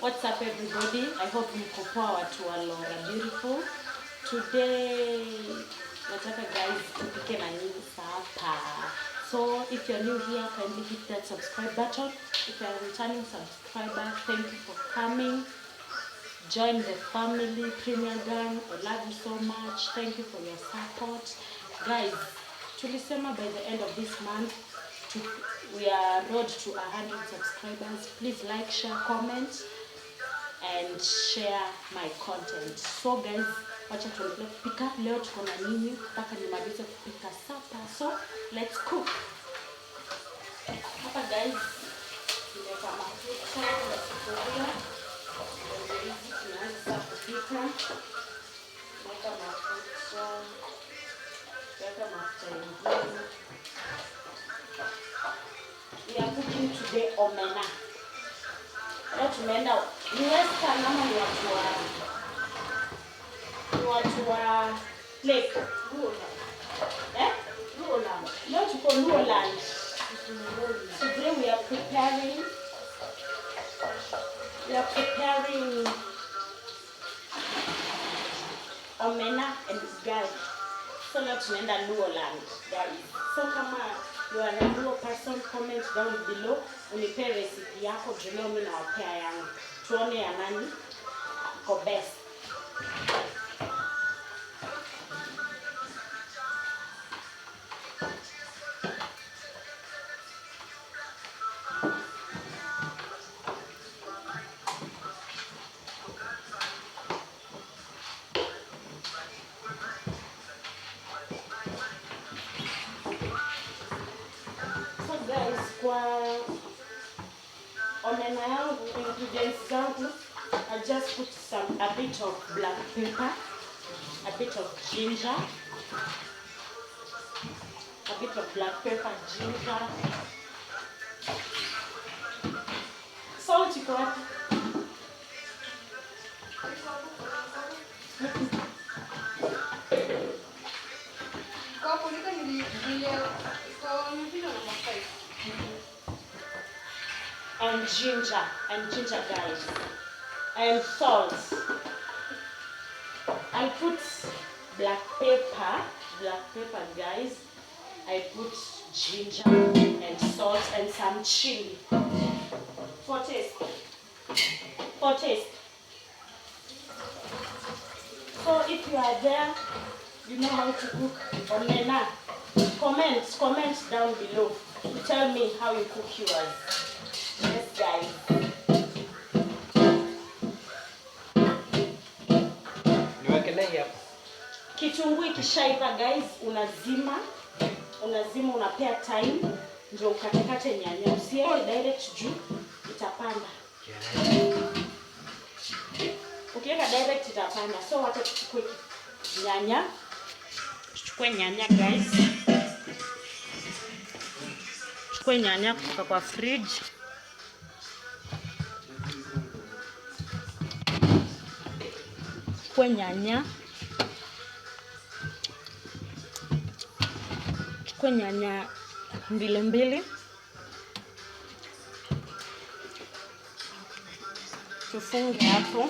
What's up everybody? I hope mko poa watu wa Laura Beautiful. Today nataka guys tupike na nyinyi sapa. So if you're new here, kindly hit that subscribe button. If you're a returning subscriber, thank you for coming. Join the family, Premier Gang. I love you so much. Thank you for your support. Guys, tulisema by the end of this month we are road to 100 subscribers. Please like, share, comment and share my content. So guys, wacha tuendelee kupika. Leo tuko na nini mpaka nimalize kupika sapa. So let's cook. Hapa guys, nimeweka mafuta ya sufuria. Hizi tunaanza kupika. Weka mafuta. Weka mafuta ingine. We are cooking today omena. Leo tumeenda ni Western ama ni watu wa Lake Luoland. Luoland. Leo tuko Luoland. Today we are preparing omena and ugali. So leo tunaenda Luoland, guys. So kama you are a Luo person, comment down below. Unipe recipe yako juu leo mimi nawapea yangu. Tuone ya nani iko best. So guys, kwa omena yangu, ingredients zangu, I just put a bit of black pepper, a bit of ginger, salt iko wapi? And ginger guys, and salt. I put black pepper guys. I put ginger and salt and some chili for taste. So if you are there, you know how to cook omena, comment down below. Tell me how you cook yours. Yes guys. Niwekelee hapa. Kitunguu ikishaiva guys, unazima unapea time ndio ukatekate nyanya. Usiweke direct juu itapanda. Ukiweka direct itapanda. So wacha tuchukue nyanya. Tuchukue nyanya guys. Chukue nyanya kutoka kwa fridge. Chukue nyanya mbili. Tufunge hapo.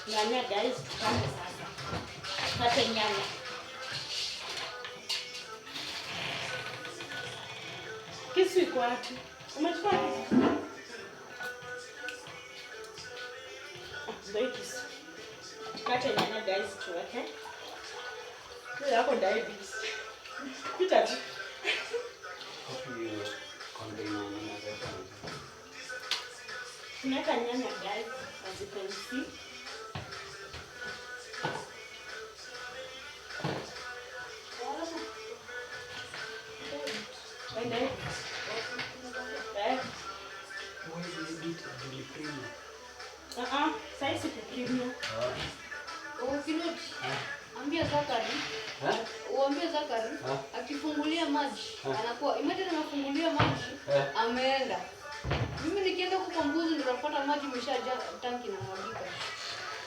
Nyanya guys, tukate sasa. Tukate nyanya. Kisu iko wapi? Umechukua kisu? Ndio kisu. Tukate nyanya guys, tuweke. Ndio yako diabetes. Pita tu. Tunaweka nyanya guys, as you can see. Sasa kupimia. Ukirudi. Ambia Zakari. Uambie Zakari akifungulia maji anakuwa imagine anafungulia maji ameenda. Mimi nikienda kupa mbuzi ndio napata maji imeshajaa tanki na mwagika.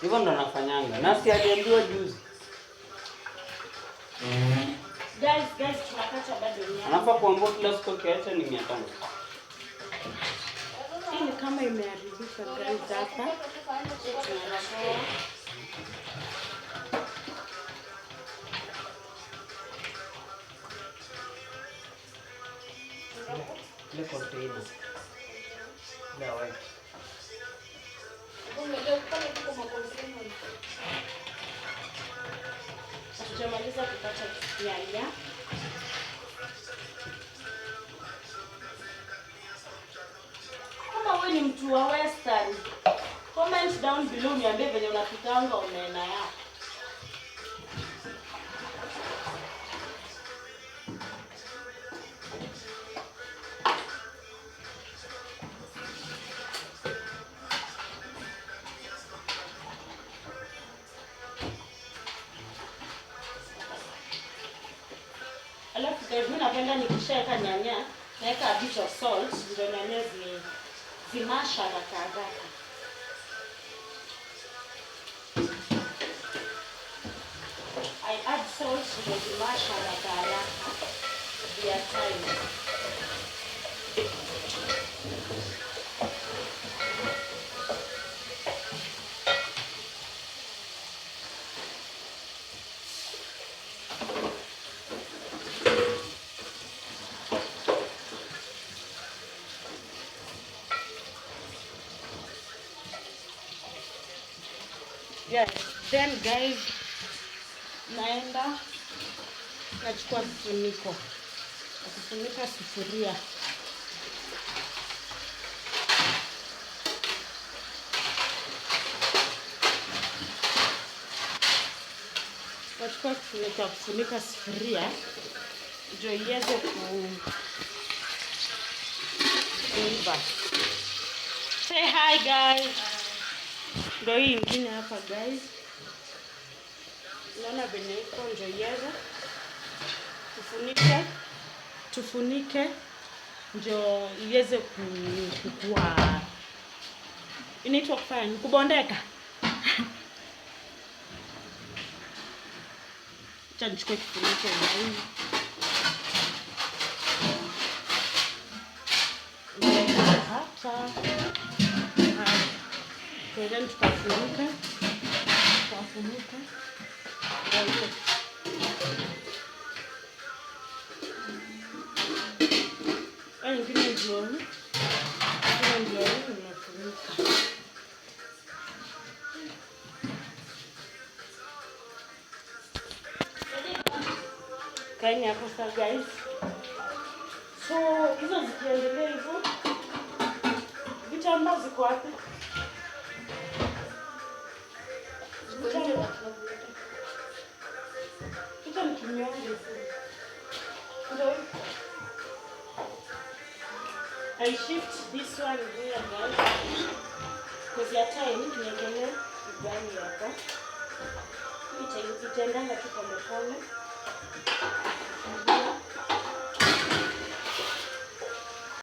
Hivyo ndo nafanyanga. Nasi aliambiwa juzi. Guys, tunakata bado nyanya. Anafaa kuambia kila siku kiacha ni 500. Hii ni kama imeharibika guys hapa. Tunatoa. Ile container. Na white. Hatujamaliza kupata nyanya. Kama wewe ni mtu wa Western, comment down below niambie venye unapikanga omena yako. Alafu guys, mimi napenda nikishaweka nyanya, naweka a bit of salt ndio nyanya zimasha haraka. I add salt ndio zimasha haraka via time. Yes, then guys, naenda nachukua kifuniko kufunika sufuria. Nachukua kifuniko kufunika sufuria ndio iweze kuiva. Say hi guys. Ndio hii ingine hapa guys. Naona venye iko ndio iweze. Tufunike ndio iweze kukua. Inaitwa kufanya kubondeka. Acha nichukue kifuniko hii. Hapa. Kwa hiyo tutafunika. Ingine ndio unafunika. Kaini hapo sasa guys. So hizo zikiendelea hivyo, vitambaa ziko wapi? Kita nikinyonge. Ndio. I shift this one here guys. Because ya time niekelee gani hapa. Itaendanga tu pole pole.